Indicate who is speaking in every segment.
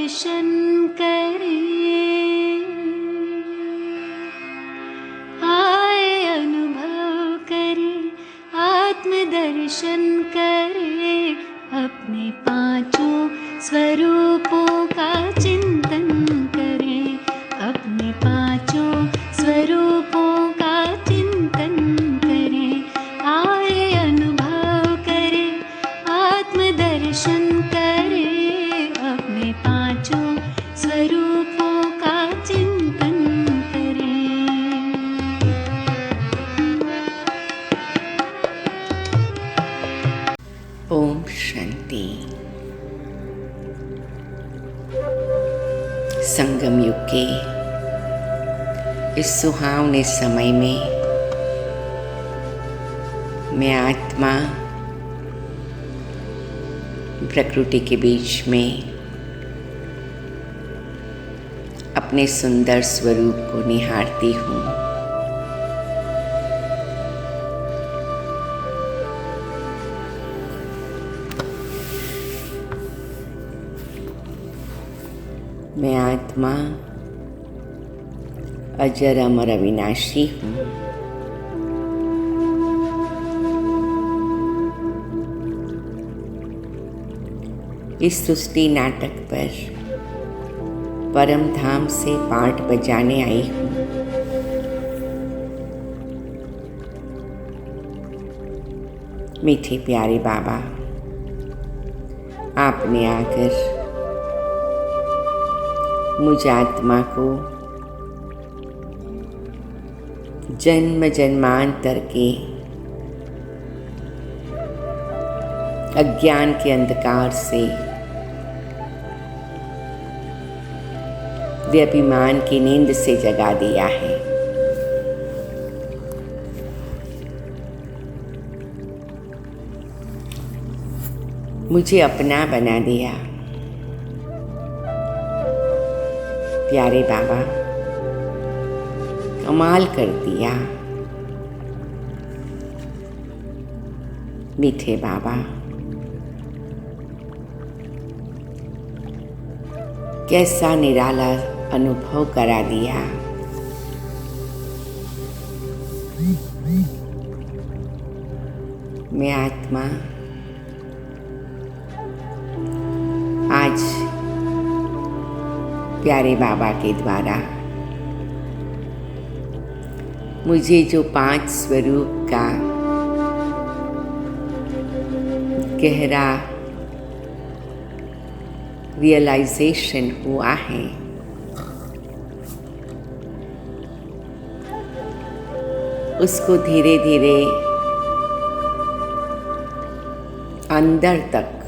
Speaker 1: आत्मदर्शन करे, आए अनुभव करे, आत्मदर्शन करे, अपने पांचों स्वरूपों का चिंतन करे, अपने पांचों स्वरूपों का चिंतन करे, आए अनुभव करे, आत्मदर्शन करे, अपने पांचों स्वरूपों का चिंतन करे।
Speaker 2: ओम शांति। संगम युग के इस सुहावने समय में मैं आत्मा प्रकृति के बीच में अपने सुंदर स्वरूप को निहारती हूँ। मैं आत्मा अजर अमर अविनाशी हूँ। इस सृष्टि नाटक पर परम धाम से पाठ बजाने आई हूँ। मीठे प्यारे बाबा, आपने आकर मुझ आत्मा को जन्म जन्मांतर के अज्ञान के अंधकार से व्यभिमान की नींद से जगा दिया है। मुझे अपना बना दिया। प्यारे बाबा, कमाल कर दिया। मीठे बाबा, कैसा निराला अनुभव करा दिया। मैं आत्मा आज प्यारे बाबा के द्वारा मुझे जो 5 स्वरूप का गहरा रियलाइजेशन हुआ है, उसको धीरे धीरे अंदर तक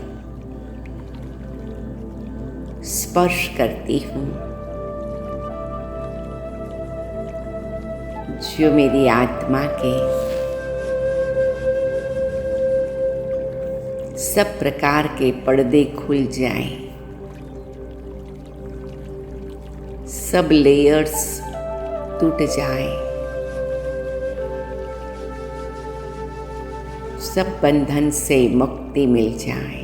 Speaker 2: स्पर्श करती हूँ, जो मेरी आत्मा के सब प्रकार के पर्दे खुल जाएं, सब लेयर्स टूट जाएं, सब बंधन से मुक्ति मिल जाए।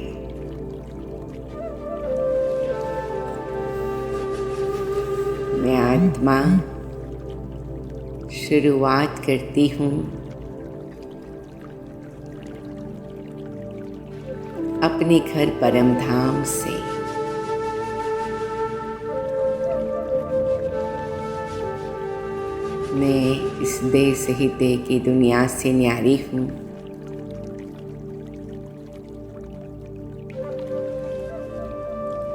Speaker 2: मैं आत्मा शुरुआत करती हूँ अपने घर परम धाम से। मैं इस देह से देह की दुनिया से न्यारी हूँ।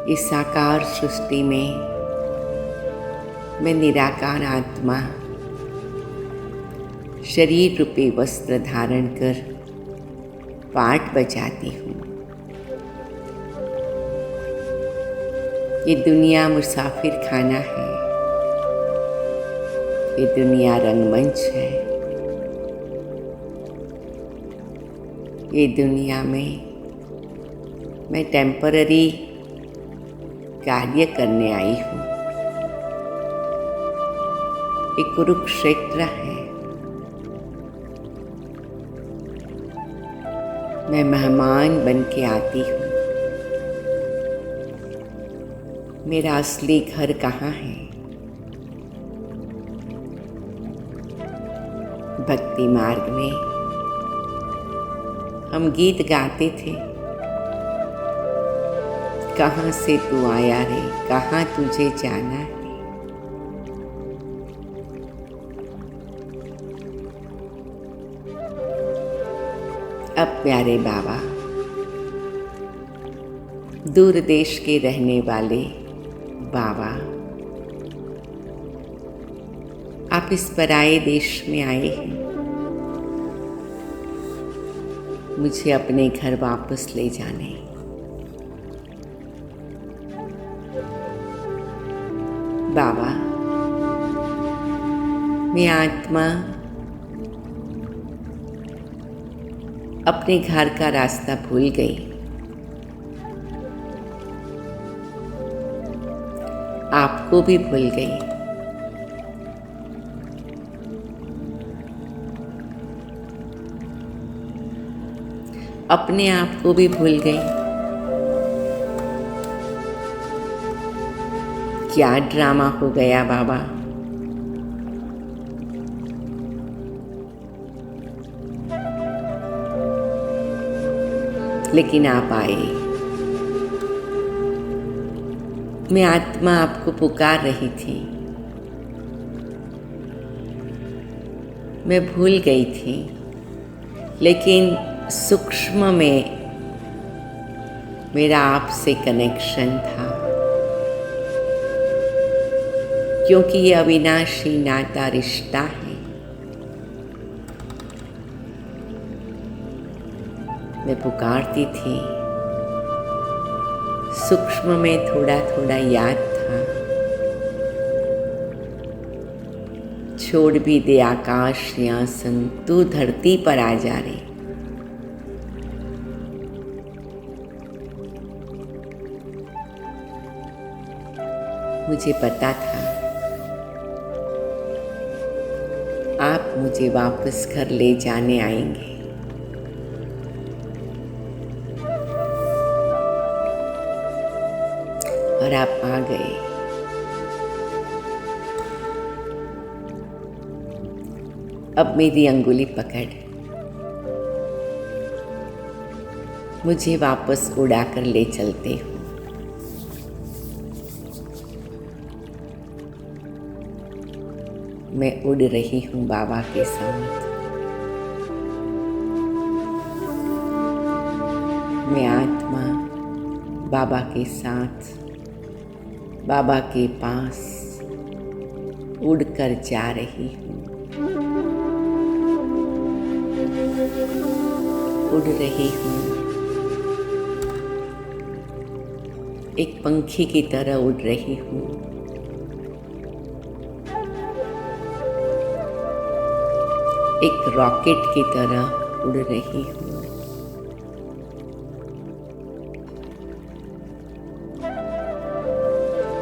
Speaker 2: इस साकार सृष्टि में मैं निराकार आत्मा शरीर रूपी वस्त्र धारण कर पाठ बजाती हूँ। ये दुनिया मुसाफिर खाना है, ये दुनिया रंगमंच है, ये दुनिया में मैं टेम्पररी कार्य करने आई हूँ। एक कुरुक्षेत्र है, मैं मेहमान बन के आती हूँ। मेरा असली घर कहाँ है? भक्ति मार्ग में हम गीत गाते थे, कहाँ से तू आया रे, कहाँ तुझे जाना है। अब प्यारे बाबा, दूर देश के रहने वाले बाबा, आप इस पराये देश में आए हैं, मुझे अपने घर वापस ले जाने। बाबा, मैं आत्मा अपने घर का रास्ता भूल गई। आपको भी भूल गई। अपने आप को भी भूल गई। क्या ड्रामा हो गया बाबा। लेकिन आप आए। मैं आत्मा आपको पुकार रही थी। मैं भूल गई थी, लेकिन सूक्ष्म में मेरा आपसे कनेक्शन था, क्योंकि ये अविनाशी नाता रिश्ता है। मैं पुकारती थी, सूक्ष्म में थोड़ा थोड़ा याद था। छोड़ भी दे आकाश सिंहासन, तू धरती पर आ जा रे। मुझे पता था आप मुझे वापस घर ले जाने आएंगे। और आप आ गए। अब मेरी अंगुली पकड़ मुझे वापस उड़ाकर ले चलते हो। मैं उड़ रही हूँ बाबा के साथ। मैं आत्मा बाबा के साथ, बाबा के पास उड़कर जा रही हूँ। उड़ रही हूँ, एक पंखी की तरह उड़ रही हूँ। एक रॉकेट की तरह उड़ रही हूँ।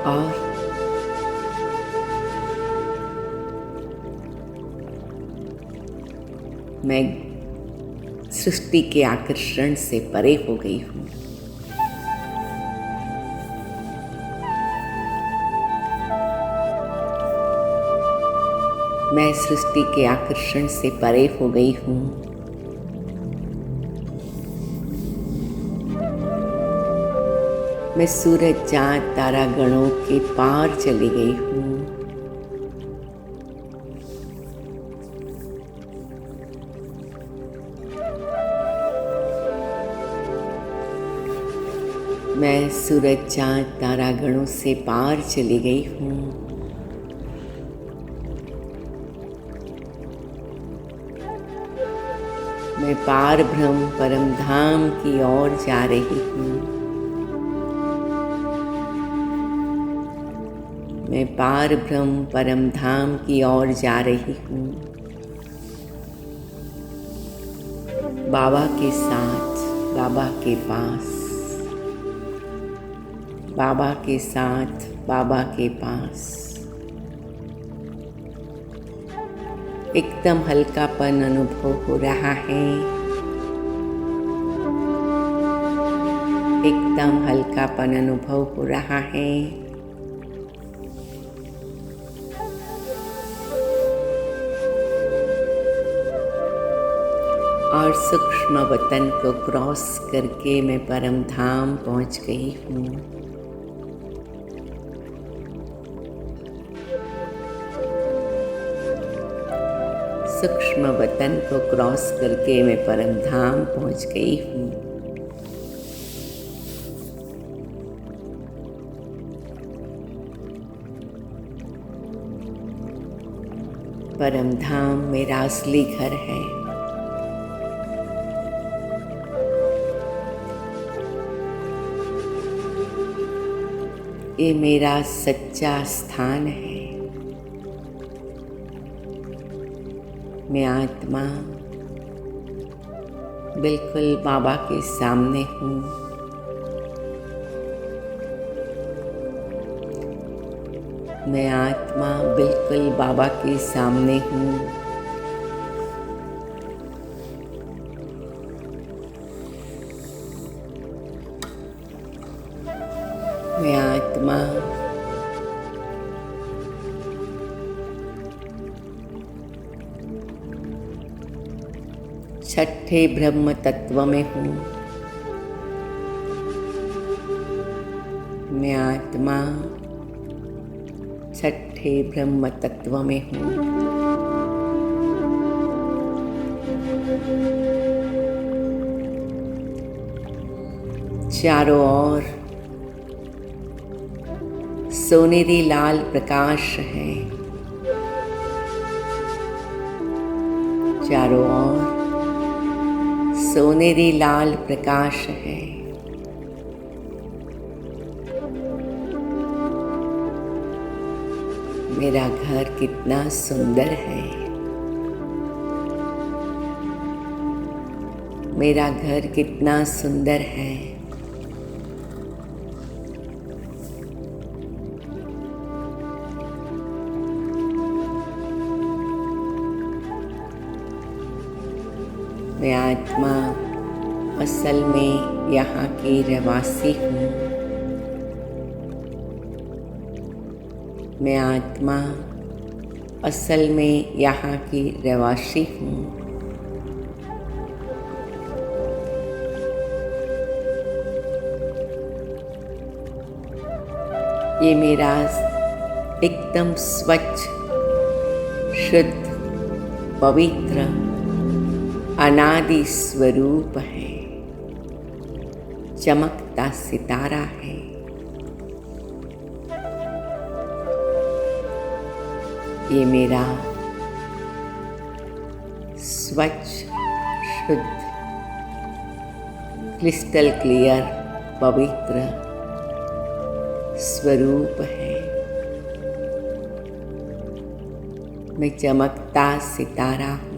Speaker 2: और मैं सृष्टि के आकर्षण से परे हो गई हूँ। मैं सृष्टि के आकर्षण से परे हो गई हूँ। मैं सूरज चाँद तारा गणों के पार चली गई हूँ। मैं सूरज चाँद तारा गणों से पार चली गई हूँ। मैं पार ब्रह्म परम धाम की ओर जा रही हूँ। मैं पार ब्रह्म परम धाम की ओर जा रही हूँ। बाबा के साथ, बाबा के पास, बाबा के साथ, बाबा के पास। एकदम हल्कापन अनुभव हो रहा है। एकदम हल्कापन अनुभव हो रहा है। और सूक्ष्म वतन को क्रॉस करके मैं परम धाम पहुंच गई हूँ। सूक्ष्म वतन को क्रॉस करके मैं परम धाम पहुंच गई हूँ। परम धाम मेरा असली घर है। ये मेरा सच्चा स्थान है। मैं आत्मा बिल्कुल बाबा के सामने हूँ। मैं आत्मा बिल्कुल बाबा के सामने हूँ। मैं आत्मा छठे ब्रह्म तत्व में हूँ। मैं आत्मा छठे ब्रह्म तत्व में हूँ। चारों ओर सोनेरी लाल प्रकाश है। चारों ओर सोनेरी लाल प्रकाश है। मेरा घर कितना सुंदर है। मेरा घर कितना सुंदर है। मैं आत्मा असल में यहाँ की रहवासी हूँ। मैं आत्मा असल में यहाँ की रहवासी हूँ। ये मेरा एकदम स्वच्छ, शुद्ध, पवित्र, अनादि स्वरूप है। चमकता सितारा है। ये मेरा स्वच्छ, शुद्ध, क्रिस्टल क्लियर, पवित्र स्वरूप है। मैं चमकता सितारा हूँ।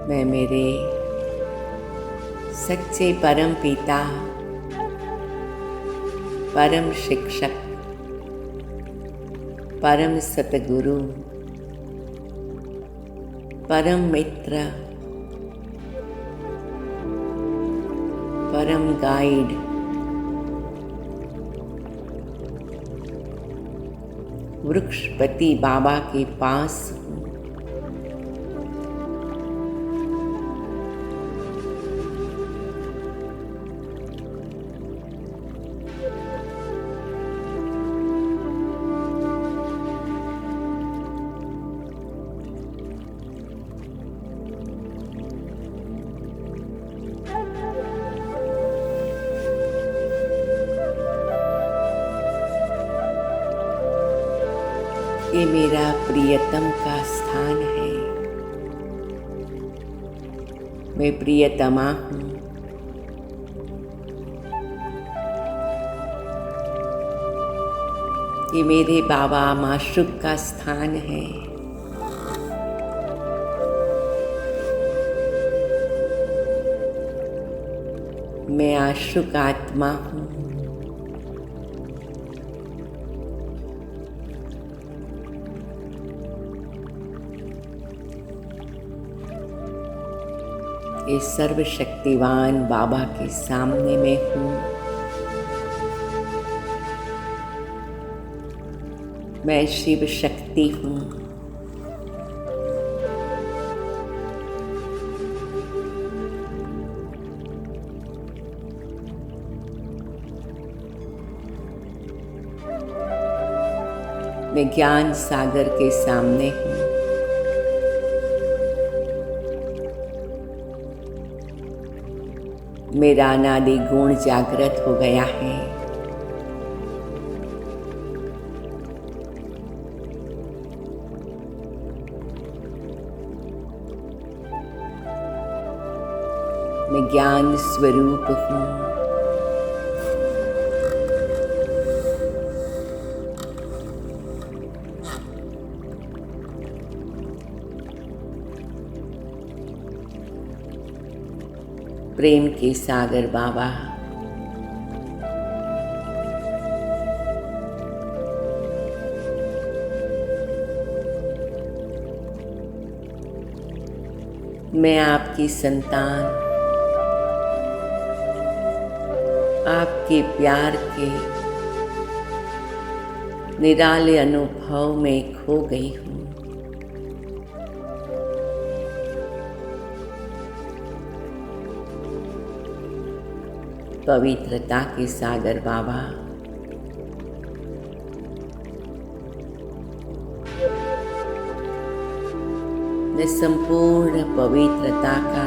Speaker 2: मैं मेरे सच्चे परम पिता, परम शिक्षक, परम सतगुरु, परम मित्र, परम गाइड, वृक्षपति बाबा के पास हूँ। ये मेरा प्रियतम का स्थान है। मैं प्रियतमा हूँ। ये मेरे बाबा माशूक का स्थान है। मैं आशुक आत्मा हूँ। ये सर्वशक्तिवान बाबा के सामने मैं हूँ। मैं शिव शक्ति हूँ। मैं ज्ञान सागर के सामने हूँ। मेरा अनादि गुण जागृत हो गया है। मैं ज्ञान स्वरूप हूँ। प्रेम के सागर बाबा, मैं आपकी संतान, आपके प्यार के निराले अनुभव में खो गई हूँ। पवित्रता के सागर बाबा, मैं संपूर्ण पवित्रता का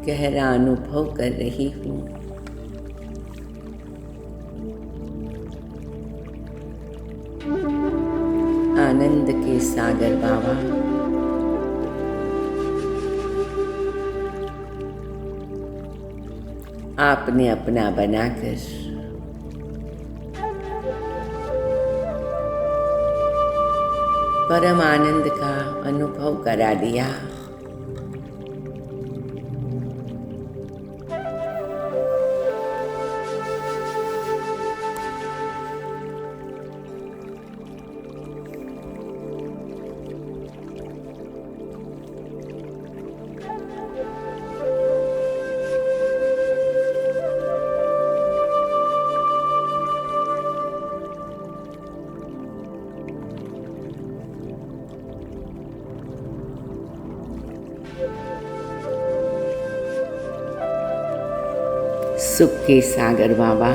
Speaker 2: गहरा अनुभव कर रही हूँ। आनंद के सागर बाबा, आपने अपना बनाकर परम आनंद का अनुभव करा दिया। सुख के सागर बाबा,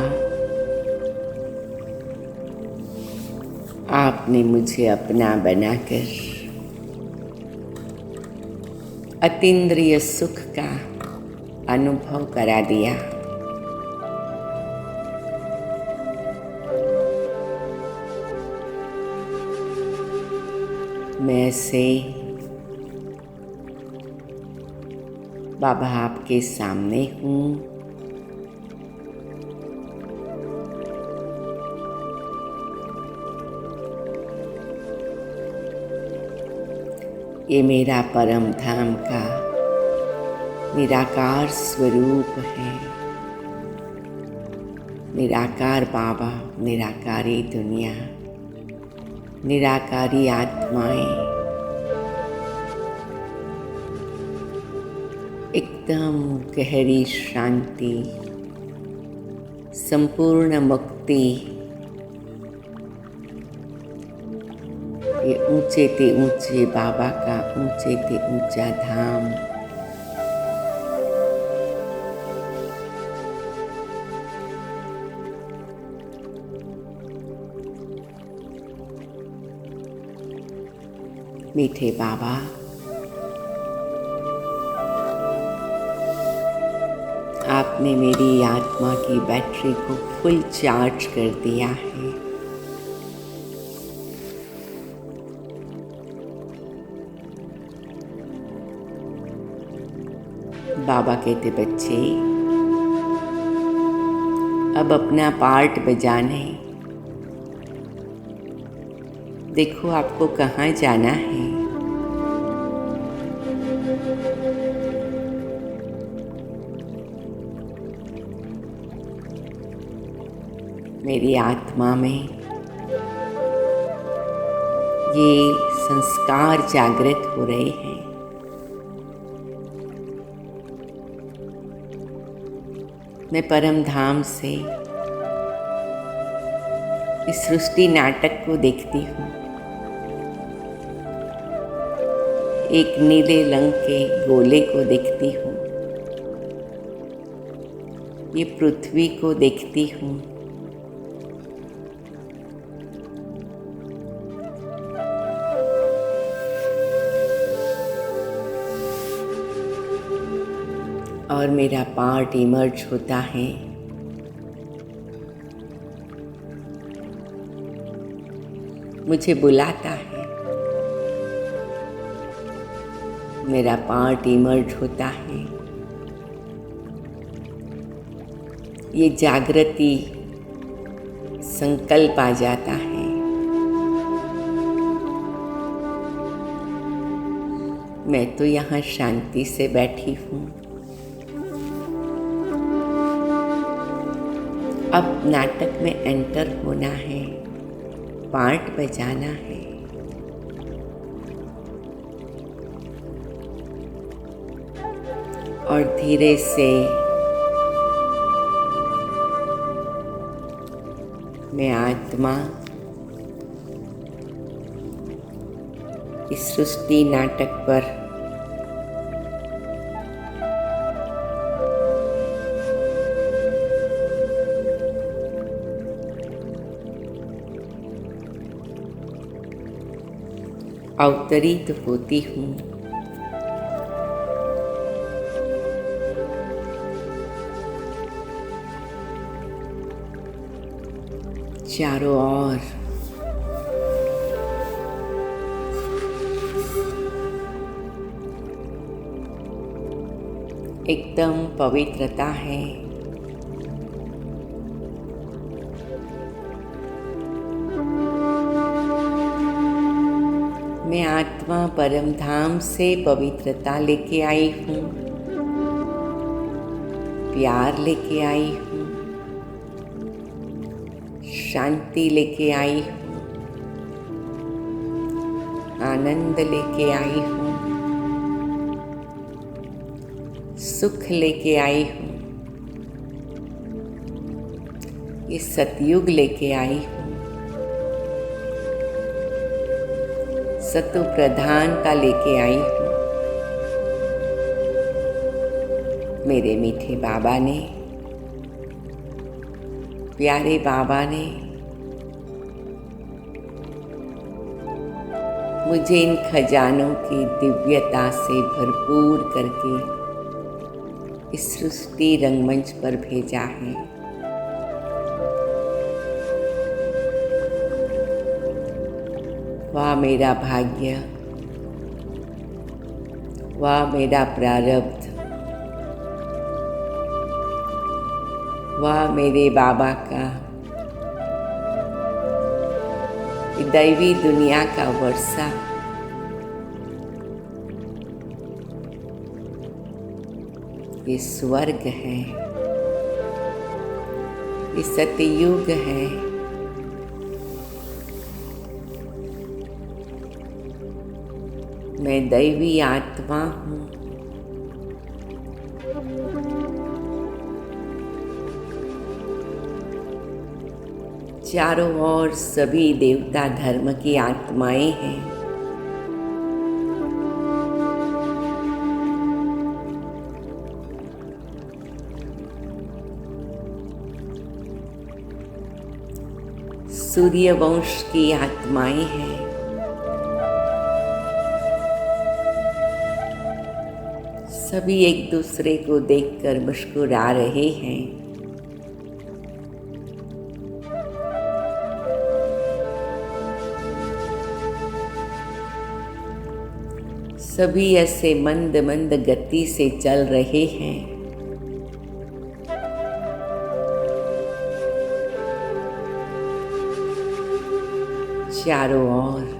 Speaker 2: आपने मुझे अपना बनाकर अतीन्द्रिय सुख का अनुभव करा दिया। मैं ऐसे बाबा आपके सामने हूँ। ये मेरा परम धाम का निराकार स्वरूप है। निराकार बाबा, निराकारी दुनिया, निराकारी आत्माएं एकदम गहरी शांति, संपूर्ण मुक्ति, ये ऊंचे ते ऊंचे बाबा का ऊंचे ते ऊंचा धाम। मीठे बाबा, आपने मेरी आत्मा की बैटरी को फुल चार्ज कर दिया है। बाबा कहते बच्चे, अब अपना पार्ट बजाने, देखो आपको कहाँ जाना है। मेरी आत्मा में ये संस्कार जागृत हो रहे हैं। मैं परम धाम से इस सृष्टि नाटक को देखती हूँ। एक नीले रंग के गोले को देखती हूँ। ये पृथ्वी को देखती हूँ। और मेरा पार्ट इमर्ज होता है। मुझे बुलाता है। मेरा पार्ट इमर्ज होता है। ये जागृति संकल्प आ जाता है। मैं तो यहाँ शांति से बैठी हूँ। अब नाटक में एंटर होना है, पार्ट बजाना है। और धीरे से मैं आत्मा इस सृष्टि नाटक पर अवतरित होती हूँ। चारों ओर एकदम पवित्रता है। मैं आत्मा परम धाम से पवित्रता लेके आई हूँ, प्यार लेके आई हूँ, शांति लेके आई हूँ, आनंद लेके आई हूँ, सुख लेके आई हूँ। ये सतयुग लेके आई हूँ। सतो प्रधान का लेके आई हूँ। मेरे मीठे बाबा ने, प्यारे बाबा ने मुझे इन खजानों की दिव्यता से भरपूर करके इस सृष्टि रंगमंच पर भेजा है। वाह मेरा भाग्य, वाह मेरा प्रारब्ध, वाह मेरे बाबा का दैवी दुनिया का वर्षा। ये स्वर्ग है, ये सतयुग है। मैं दैवी आत्मा हूँ। चारों ओर सभी देवता धर्म की आत्माएं हैं। सूर्य वंश की आत्माएं हैं। सभी एक दूसरे को देखकर मुस्कुरा रहे हैं। सभी ऐसे मंद मंद गति से चल रहे हैं। चारों ओर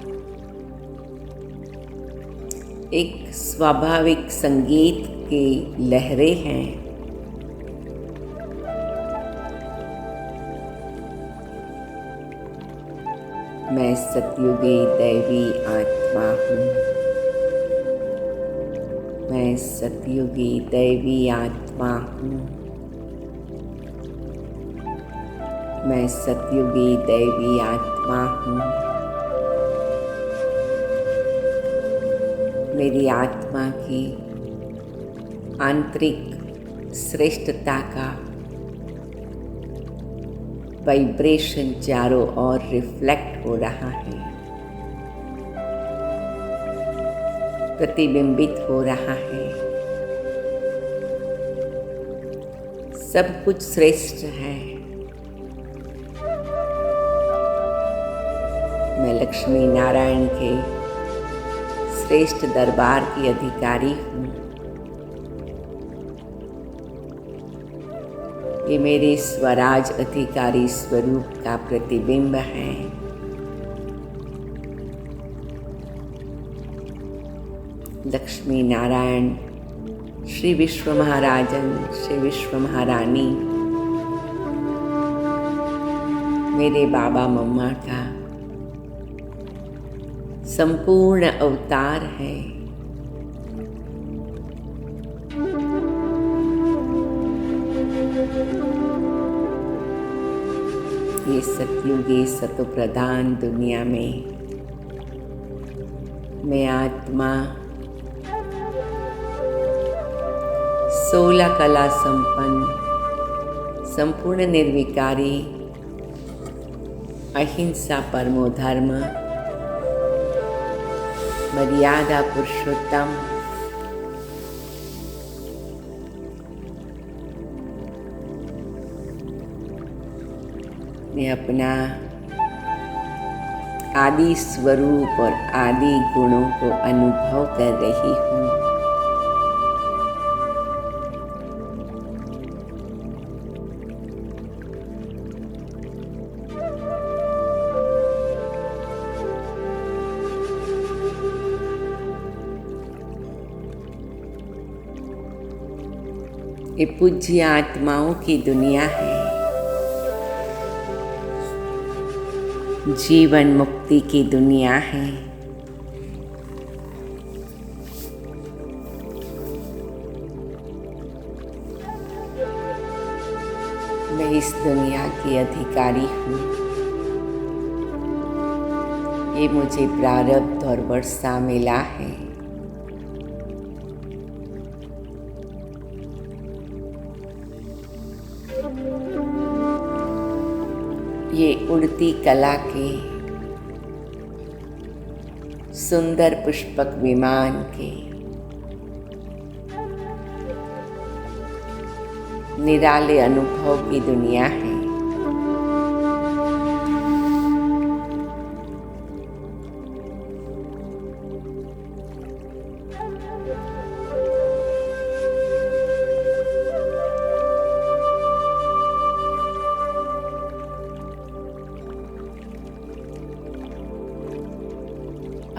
Speaker 2: एक स्वाभाविक संगीत की लहरें हैं। मैं सतयुगी दैवी आत्मा हूँ। मैं सतयुगी दैवी आत्मा हूँ। मैं सतयुगी दैवी आत्मा हूँ। मेरी आत्मा की आंतरिक श्रेष्ठता का वाइब्रेशन चारों ओर रिफ्लेक्ट हो रहा है, प्रतिबिंबित हो रहा है। सब कुछ श्रेष्ठ है। मैं लक्ष्मी नारायण के श्रेष्ठ दरबार की अधिकारी हूँ। ये मेरे स्वराज अधिकारी स्वरूप का प्रतिबिंब है। लक्ष्मी नारायण, श्री विश्व महाराजन, श्री विश्व महारानी मेरे बाबा मम्मा का संपूर्ण अवतार है। ये सतयुगी सतोप्रधान दुनिया में मैं आत्मा 16 कला संपन्न, संपूर्ण निर्विकारी, अहिंसा परमो धर्म, मर्यादा पुरुषोत्तम, मैं अपना आदि स्वरूप और आदि गुणों को अनुभव कर रही हूँ। ये पूज्य आत्माओं की दुनिया है। जीवन मुक्ति की दुनिया है। मैं इस दुनिया की अधिकारी हूँ। ये मुझे प्रारब्ध और वर्षा मिला है। ये उड़ती कला के सुंदर पुष्पक विमान के निराले अनुभव की दुनिया है।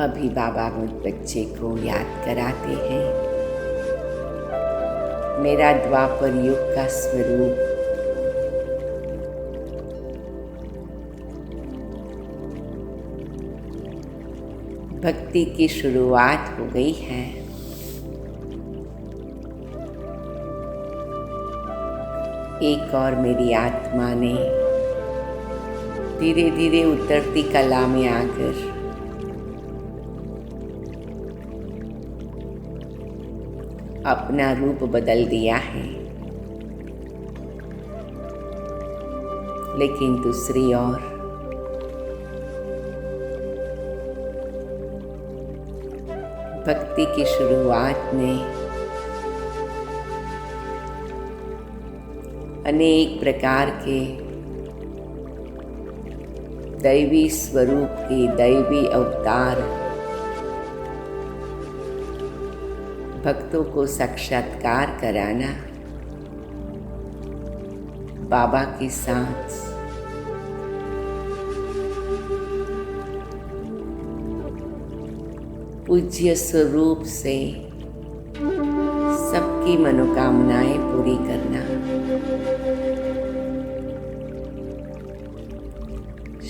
Speaker 2: अभी बाबा मुझ बच्चे को याद कराते हैं मेरा द्वापर युग का स्वरूप। भक्ति की शुरुआत हो गई है। एक और मेरी आत्मा ने धीरे धीरे उतरती कला में आकर अपना रूप बदल दिया है। लेकिन दूसरी ओर भक्ति की शुरुआत में अनेक प्रकार के दैवी स्वरूप के दैवी अवतार भक्तों को साक्षात्कार कराना बाबा के साथ पूज्य स्वरूप से सबकी मनोकामनाएं पूरी करना।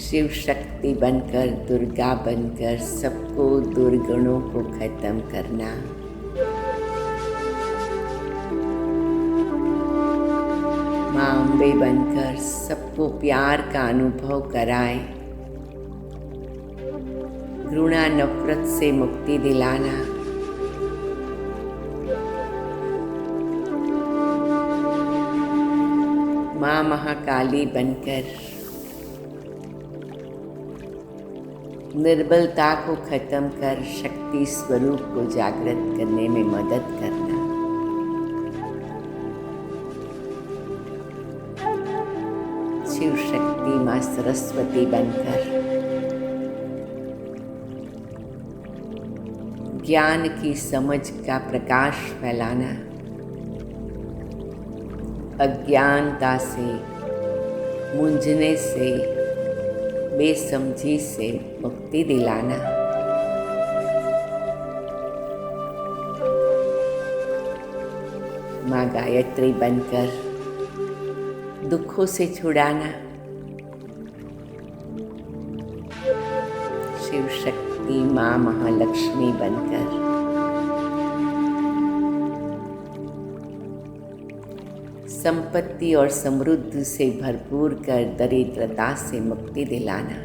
Speaker 2: शिव शक्ति बनकर, दुर्गा बनकर सबको दुर्गुणों को खत्म करना। मां तांबे बनकर सबको प्यार का अनुभव कराए, घृणा नफरत से मुक्ति दिलाना। माँ महाकाली बनकर निर्बलता को खत्म कर शक्ति स्वरूप को जागृत करने में मदद करना। शिव शक्ति माँ सरस्वती बनकर ज्ञान की समझ का प्रकाश फैलाना, अज्ञानता से, मूंझने से, बेसमझी से मुक्ति दिलाना। माँ गायत्री बनकर दुखों से छुड़ाना। शिव शक्ति माँ महालक्ष्मी बनकर संपत्ति और समृद्धि से भरपूर कर दरिद्रता से मुक्ति दिलाना।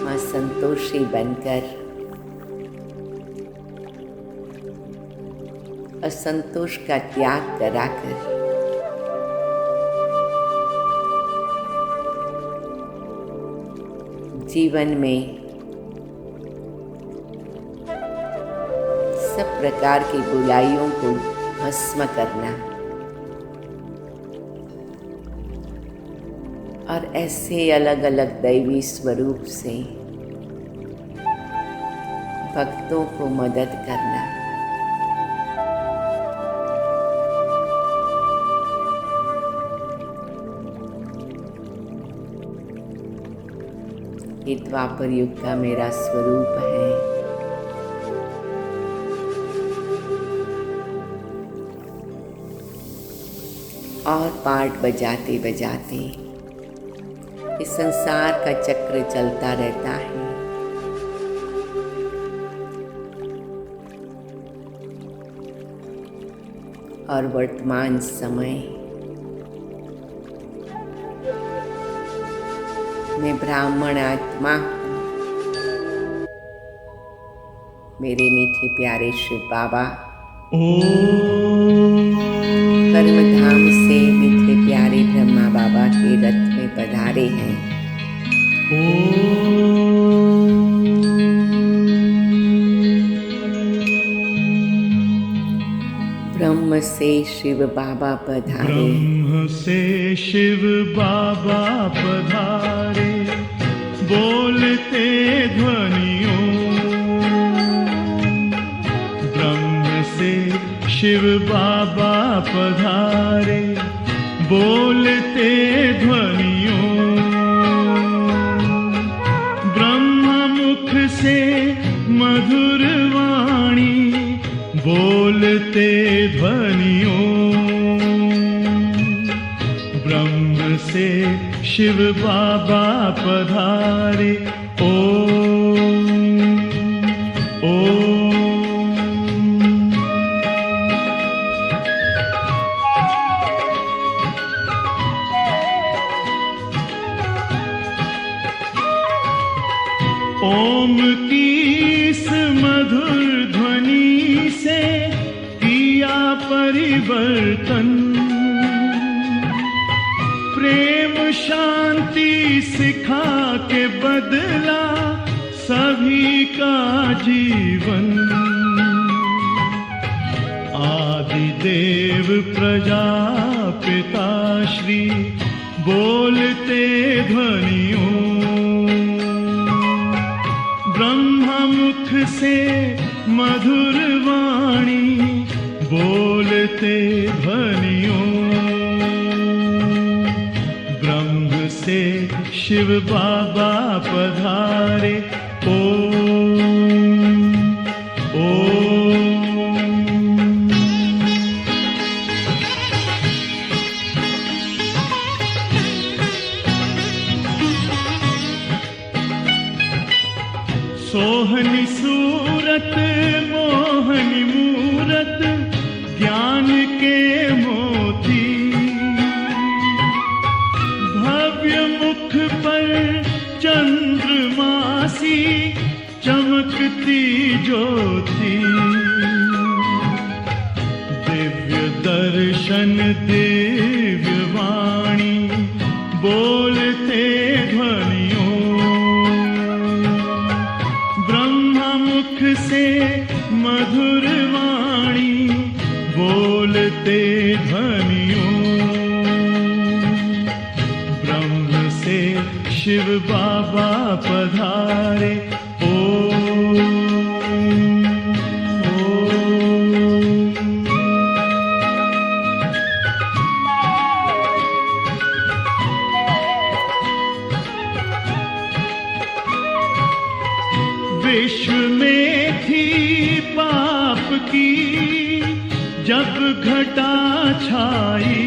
Speaker 2: माँ संतोषी बनकर असंतोष का त्याग कराकर जीवन में सब प्रकार की बुराइयों को भस्म करना और ऐसे अलग अलग दैवी स्वरूप से भक्तों को मदद करना। ये द्वापर युग का मेरा स्वरूप है। और पाठ बजाते बजाते इस संसार का चक्र चलता रहता है। और वर्तमान समय मैं ब्राह्मण आत्मा हूँ। मेरे मीठे प्यारे शिव बाबा परम धाम से मीठे प्यारे ब्रह्मा बाबा के रथ में पधारे हैं। ब्रह्म से शिव बाबा पधारे,
Speaker 3: ब्रह्म से शिव बाबा पधारे, बोलते ध्वनियों। ब्रह्म से शिव बाबा पधारे, बोलते ध्वनियों। ब्रह्म मुख से मधुर वाणी, बोलते ध्वनियों। ब्रह्म से शिव बाबा पधारे, ओम ओम। ओम की इस मधुर ध्वनि से किया परिवर्तन। प्रेम शांति सिखा के बदला सभी का जीवन। आदि देव प्रजापिता श्री बोलते ध्वनियों। ब्रह्म मुख से मधुर वाणी, बोलते ध्वनियों। ब्रह्म से शिव बाबा पधारे, ओम ओम। सोहनी सूरत मोहनी मूरत ज्ञान के मोती, भव्य मुख पर चंद्रमासी चमकती ज्योति, दिव्य दर्शन दिव्य वाणी बोलते ध्वनियों, ब्रह्मा मुख से मधुर वाणी बोलते ध्वनियों, ब्रह्म से शिव बाबा पधारे। विश्व में थी पाप की जब घटा छाई,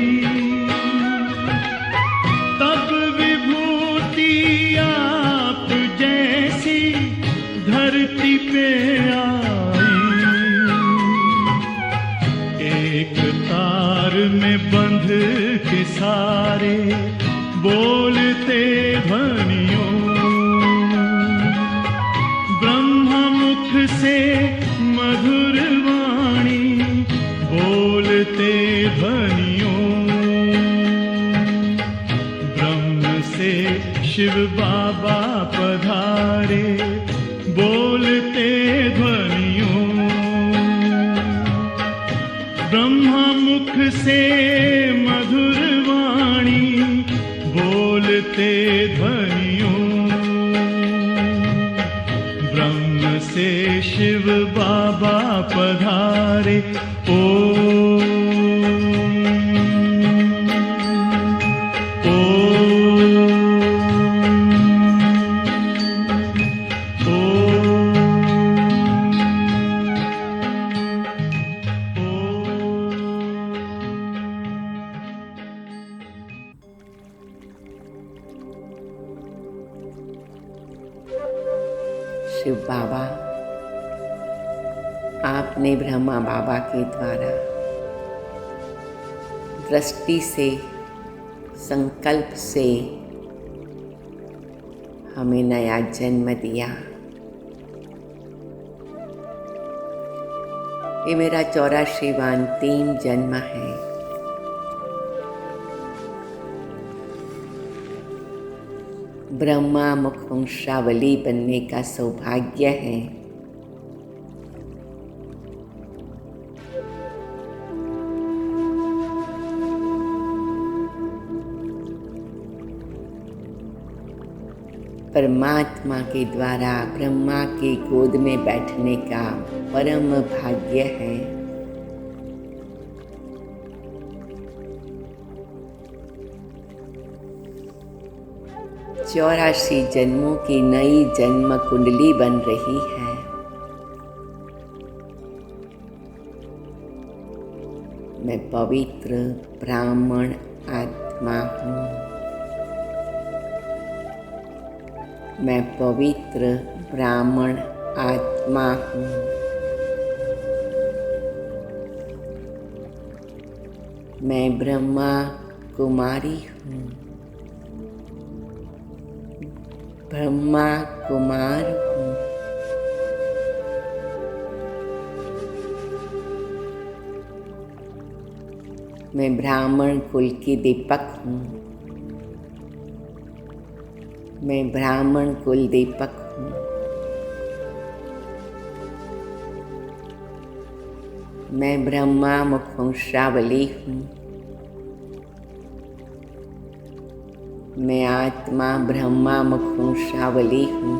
Speaker 3: तब विभूति आप जैसी धरती पे आई, एक तार में बंध के सारे बोलते ध्वनियों, से मधुर वाणी बोलते ध्वनियों, ब्रह्म से शिव बाबा पधारे बोलते ध्वनियों, ब्रह्मा मुख से मधुर वाणी बोलते ध्वनियों, से शिव बाबा पधारे। ओम
Speaker 2: शिव बाबा, आपने ब्रह्मा बाबा के द्वारा दृष्टि से, संकल्प से हमें नया जन्म दिया। ये मेरा 84वां अंतिम जन्म है। ब्रह्मा मुखवंशावली बनने का सौभाग्य है। परमात्मा के द्वारा ब्रह्मा की गोद में बैठने का परम भाग्य है। चौरासी जन्मों की नई जन्म कुंडली बन रही है। मैं पवित्र ब्राह्मण आत्मा हूँ। मैं पवित्र ब्राह्मण आत्मा हूँ। मैं ब्रह्मा कुमारी हूँ। ब्रह्मा कुमार हूँ। मैं ब्राह्मण कुल की दीपक हूँ। मैं ब्राह्मण कुल दीपक हूँ। मैं ब्रह्मा मुखवंशावली हूँ। मैं आत्मा ब्रह्मा मुखवंशावली हूँ।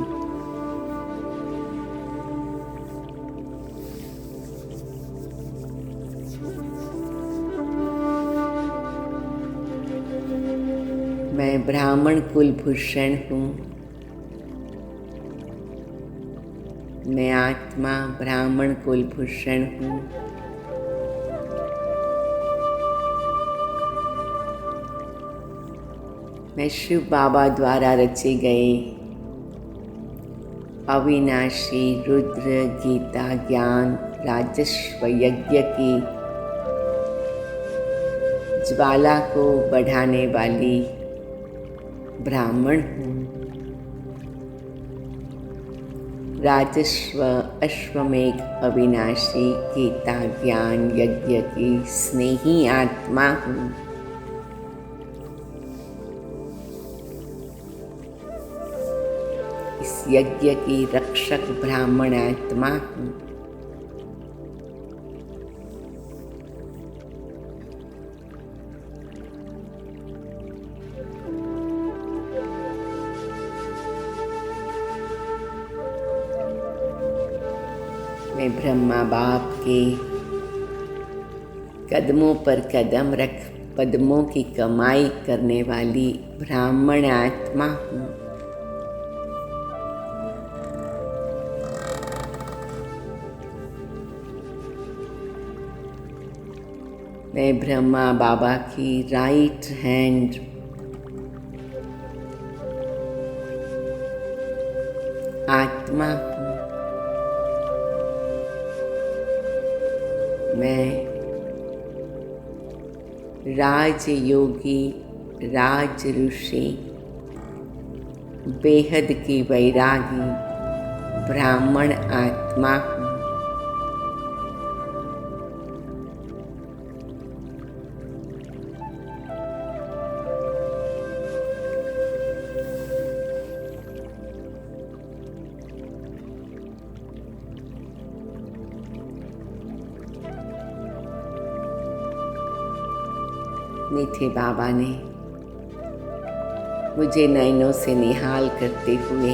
Speaker 2: मैं ब्राह्मण कुलभूषण हूँ। मैं आत्मा ब्राह्मण कुलभूषण हूँ। मैं शिव बाबा द्वारा रचे गए अविनाशी रुद्र गीता ज्ञान राजस्व यज्ञ की ज्वाला को बढ़ाने वाली ब्राह्मण हूँ। राजस्व अश्वमेघ अविनाशी गीता ज्ञान यज्ञ की स्नेही आत्मा हूँ। इस यज्ञ की रक्षक ब्राह्मण आत्मा हूँ। मैं ब्रह्मा बाप के कदमों पर कदम रख पद्मों की कमाई करने वाली ब्राह्मण आत्मा हूँ। मैं ब्रह्मा बाबा की राइट हैंड आत्मा हूँ। मैं राजयोगी राज ऋषि बेहद की वैरागी ब्राह्मण आत्मा हूँ। मीठे बाबा ने मुझे नयनों से निहाल करते हुए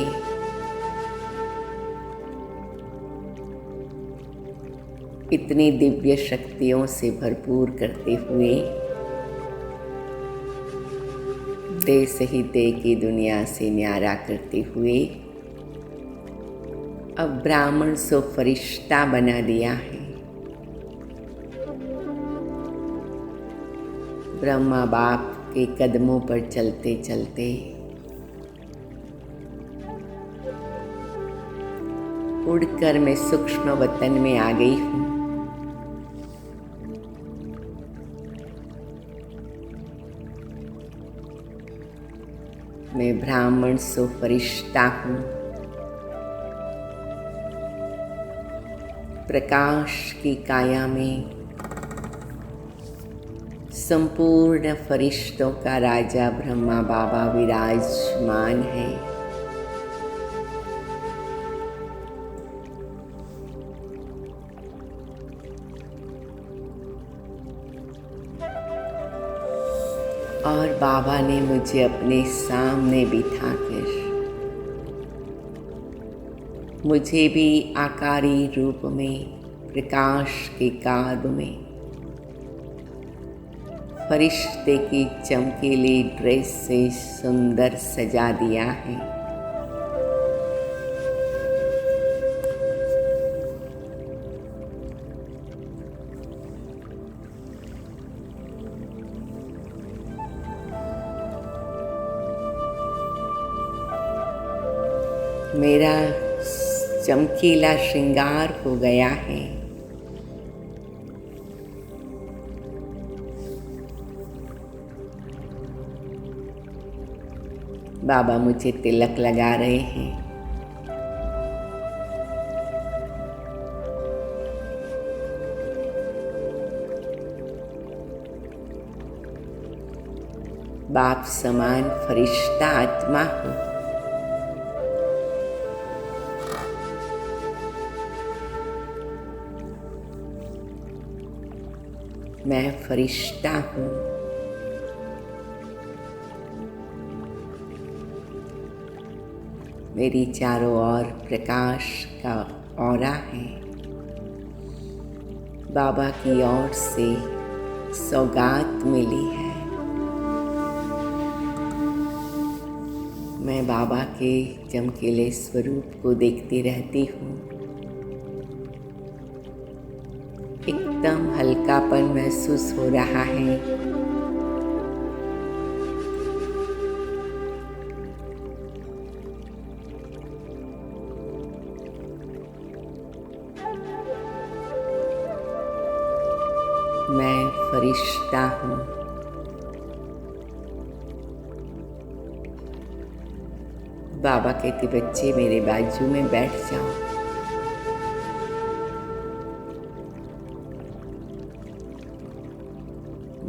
Speaker 2: इतनी दिव्य शक्तियों से भरपूर करते हुए देश ही देह की दुनिया से न्यारा करते हुए अब ब्राह्मण सो फरिश्ता बना दिया है। ब्रह्मा बाप के कदमों पर चलते चलते उड़कर मैं सूक्ष्म वतन में आ गई हूँ। मैं ब्राह्मण सो फरिश्ता हूँ। प्रकाश की काया में संपूर्ण फरिश्तों का राजा ब्रह्मा बाबा विराजमान है। और बाबा ने मुझे अपने सामने बिठाकर मुझे भी आकारी रूप में प्रकाश के कार्य में फरिश्ते की चमकीली ड्रेस से सुंदर सजा दिया है। मेरा चमकीला श्रृंगार हो गया है। बाबा मुझे तिलक लगा रहे हैं। बाप समान फरिश्ता आत्मा हूँ। मैं फरिश्ता हूँ। मेरी चारों ओर प्रकाश का ऑरा है। बाबा की ओर से सौगात मिली है। मैं बाबा के चमकीले स्वरूप को देखती रहती हूँ। एकदम हल्कापन महसूस हो रहा है। मैं फरिश्ता हूँ। बाबा कहते बच्चे मेरे बाजू में बैठ जाओ।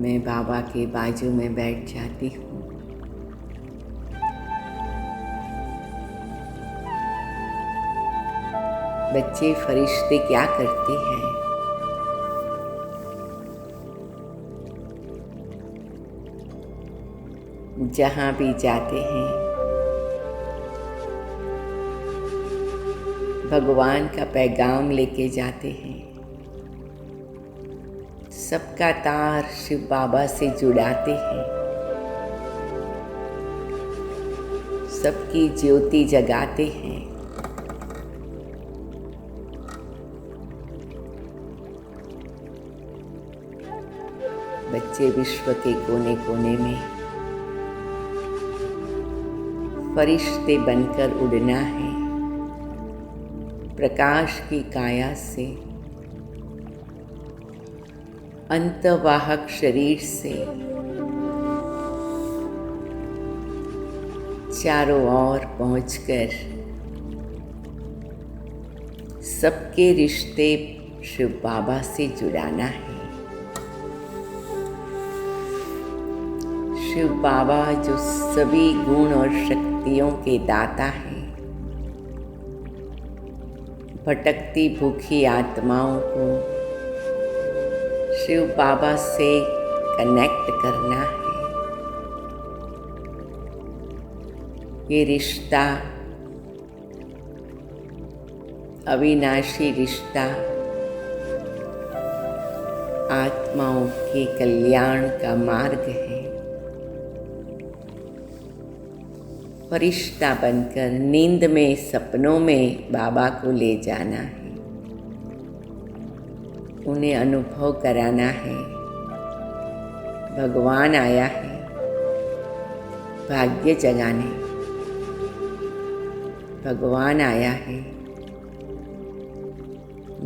Speaker 2: मैं बाबा के बाजू में बैठ जाती हूँ। बच्चे फरिश्ते क्या करते हैं? जहाँ भी जाते हैं भगवान का पैगाम लेके जाते हैं। सबका तार शिव बाबा से जुड़ाते हैं। सबकी ज्योति जगाते हैं। बच्चे विश्व के कोने कोने में फरिश्ते बनकर उड़ना है। प्रकाश की काया से, अंतवाहक शरीर से चारों ओर पहुंचकर सबके रिश्ते शिव बाबा से जुड़ाना है। शिव बाबा जो सभी गुण और शक्तियों के दाता हैं, भटकती भूखी आत्माओं को शिव बाबा से कनेक्ट करना है। ये रिश्ता अविनाशी रिश्ता आत्माओं के कल्याण का मार्ग है। फरिश्ता बनकर नींद में, सपनों में बाबा को ले जाना है। उन्हें अनुभव कराना है भगवान आया है भाग्य जगाने। भगवान आया है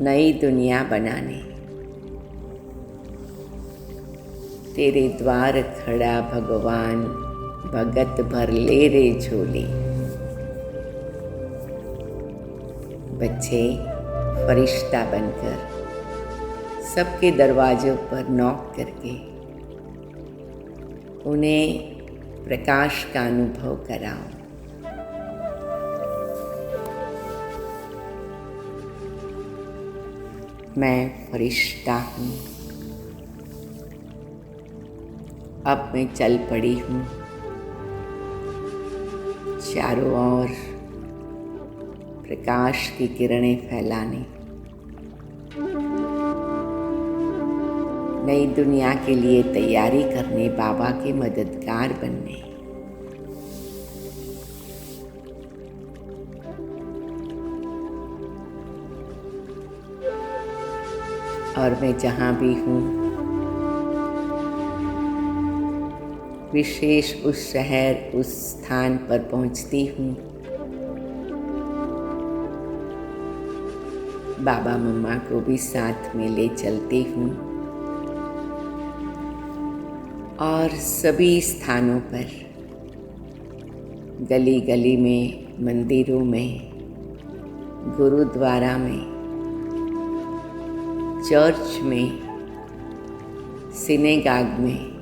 Speaker 2: नई दुनिया बनाने। तेरे द्वार खड़ा भगवान, भगत भर ले रे झोली। बच्चे फरिश्ता बनकर सबके दरवाजों पर नॉक करके उन्हें प्रकाश का अनुभव कराओ। मैं फरिश्ता हूँ। अब मैं चल पड़ी हूँ चारों ओर प्रकाश की किरणें फैलाने, नई दुनिया के लिए तैयारी करने, बाबा के मददगार बनने। और मैं जहाँ भी हूँ, विशेष उस शहर, उस स्थान पर पहुँचती हूँ, बाबा मम्मा को भी साथ में ले चलती हूँ और सभी स्थानों पर, गली गली में, मंदिरों में, गुरुद्वारा में, चर्च में, सिनेगाग में,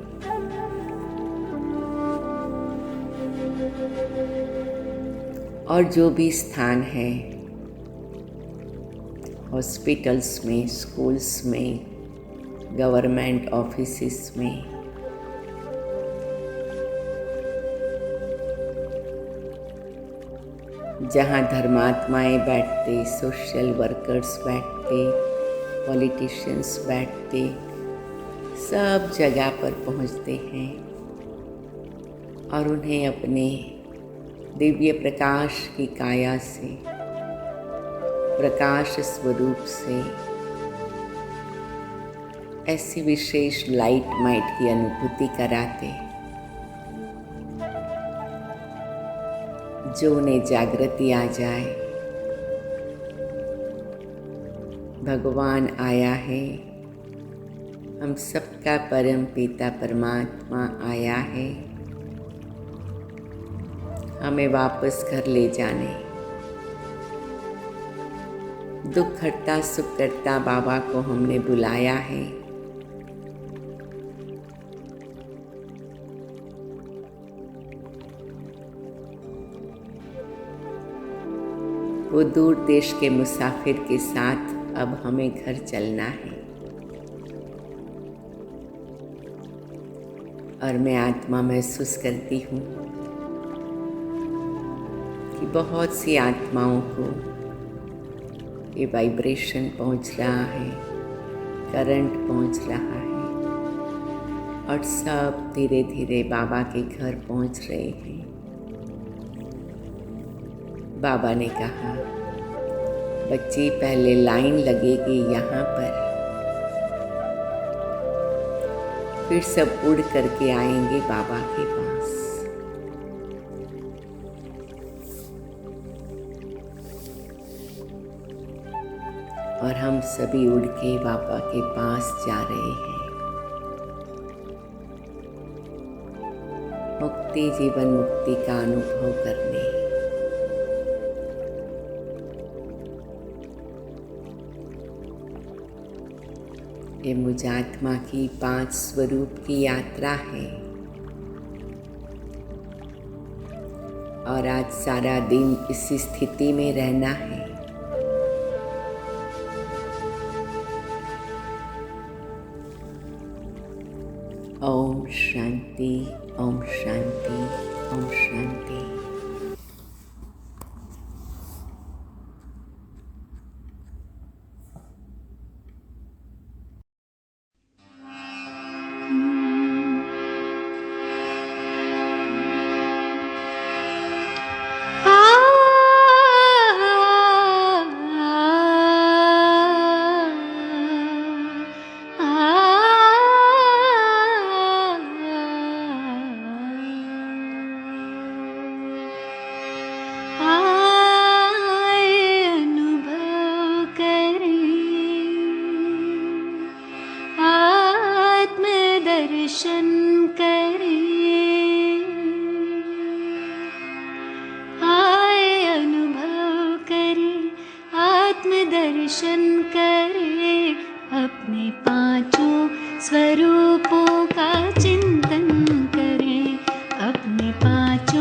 Speaker 2: और जो भी स्थान है, हॉस्पिटल्स में, स्कूल्स में, गवर्नमेंट ऑफिसेस में, जहाँ धर्मात्माएं बैठते, सोशल वर्कर्स बैठते, पॉलिटिशियंस बैठते, सब जगह पर पहुँचते हैं और उन्हें अपने दिव्य प्रकाश की काया से, प्रकाश स्वरूप से ऐसी विशेष लाइट माइट की अनुभूति कराते जो उन्हें जागृति आ जाए। भगवान आया है हम सबका परम पिता परमात्मा आया है हमें वापस घर ले जाने। दुख हरता सुख करता बाबा को हमने बुलाया है। वो दूर देश के मुसाफिर के साथ अब हमें घर चलना है। और मैं आत्मा महसूस करती हूँ कि बहुत सी आत्माओं को ये वाइब्रेशन पहुँच रहा है, करंट पहुँच रहा है और सब धीरे धीरे बाबा के घर पहुँच रहे हैं। बाबा ने कहा, बच्ची पहले लाइन लगेगी यहाँ पर, फिर सब उड़ करके आएंगे बाबा के पास। और हम सभी उड़ के बाबा के पास जा रहे हैं। मुक्ति जीवन मुक्ति का अनुभव करने। ये मुझ आत्मा की 5 स्वरूप की यात्रा है और आज सारा दिन इसी स्थिति में रहना है। ओम शांति, ओम शांति, ओम शांति।
Speaker 1: दर्शन करें, आए अनुभव करें, आत्मदर्शन करें, अपने 5 स्वरूपों का चिंतन करें, अपने 5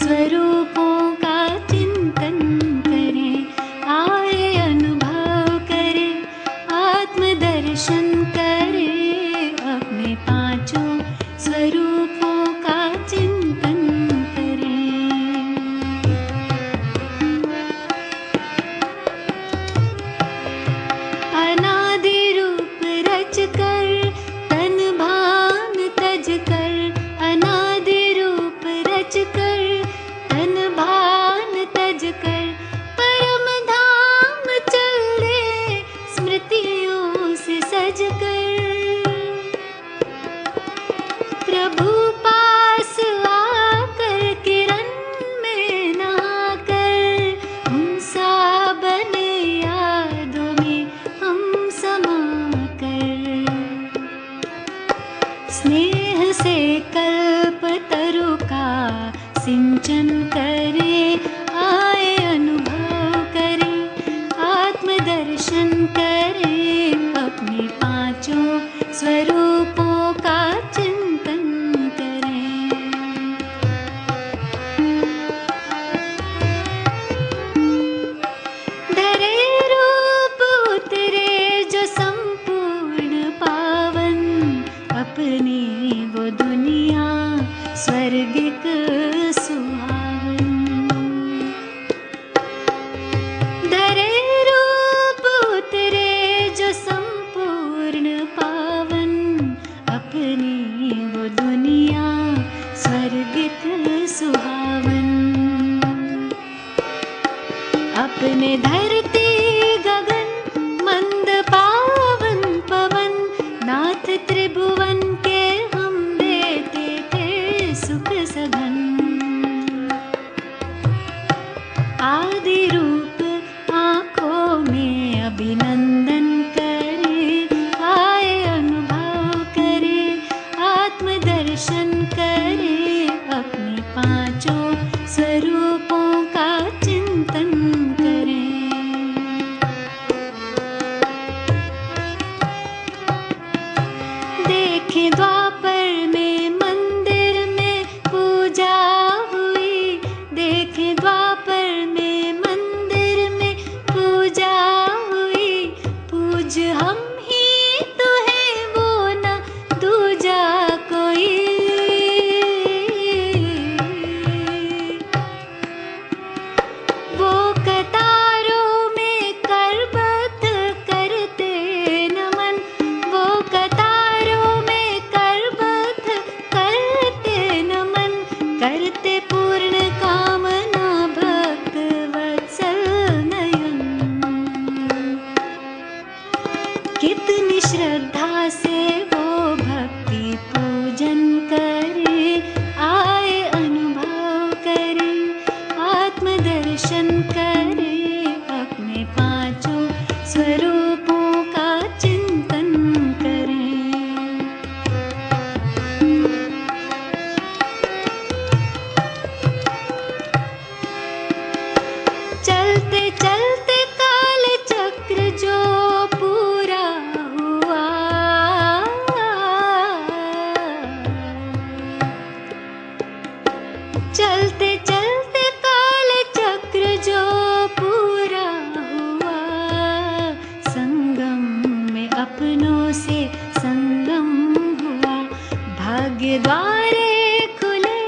Speaker 1: स्वरूपों का चिंतन करें, आए अनुभव करें, आत्मदर्शन करें, अपने 5 स्वरूपों का चिंतन करें। अनादि रूप रच कर तन भान तज कर, अनादि रूप रच कर तन भान तज कर, परम धाम चल दे स्मृतियों से सज कर। प्रभु पास आकर किरण में नहाकर, हम सा बने यादों में हम समा कर। स्नेह से कल्प तरु का सिंचन करें, आए अनुभव करें, आत्मदर्शन करें, अपने 5 स्वरूपों का चिंतन करें। धरे रूप उतरे जो संपूर्ण पावन, अपनी वो दुनिया स्वर्गिक सुहावन। धरे रूप उतरे जो स्वरूपों का चिंतन करें। चलते चलते काल चक्र जो पूरा हुआ, चलते चलते काल चक्र जो पूरा हुआ, संगम में अपनों से संगम हुआ। भाग्य द्वारे खुले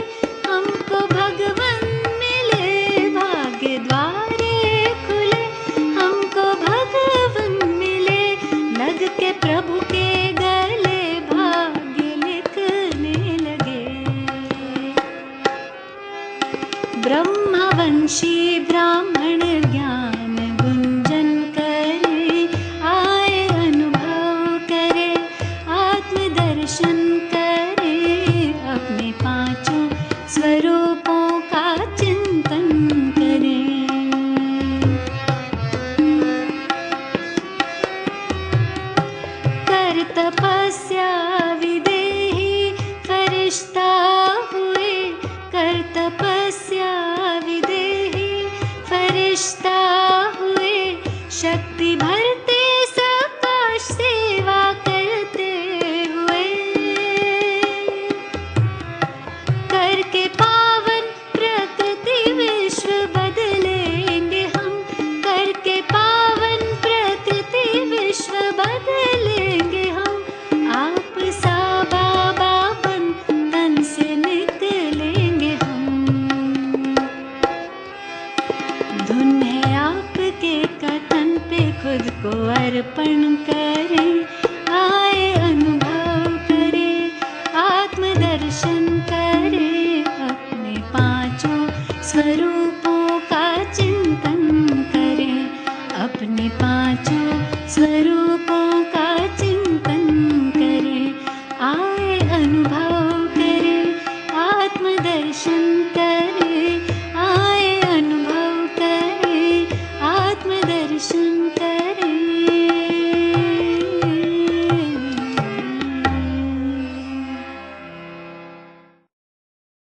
Speaker 1: हमको भगवन मिले, भाग्य द्वारे खुले हमको भगवन मिले। लग के प्रभु के गले भाग्य लिखने लगे। ब्रह्मवंशी ब्राह्मण ज्ञान गुंजन करे, आए अनुभव करे, आत्मदर्शन करे, अपने पांचों स्वरूपों का चिंतन करें। कर तपस्या विदेही फरिश्ता हुए, कर तपस्या विदेही फरिश्ता हुए। शक्ति भरते सकाश सेवा करते हुए, करके पावन प्रकृति विश्व बदलेंगे हम, करके पावन प्रकृति विश्व बदलेंगे हम। आप सा बाबा बन तन से निकलेंगे हम। धुन है आपके कथन पे खुद को अर्पण करें, आए अनुभव करें, आत्मदर्शन करें, अपने पांचों स्वरूपों का चिंतन करें, अपने पांचों स्वरूपों का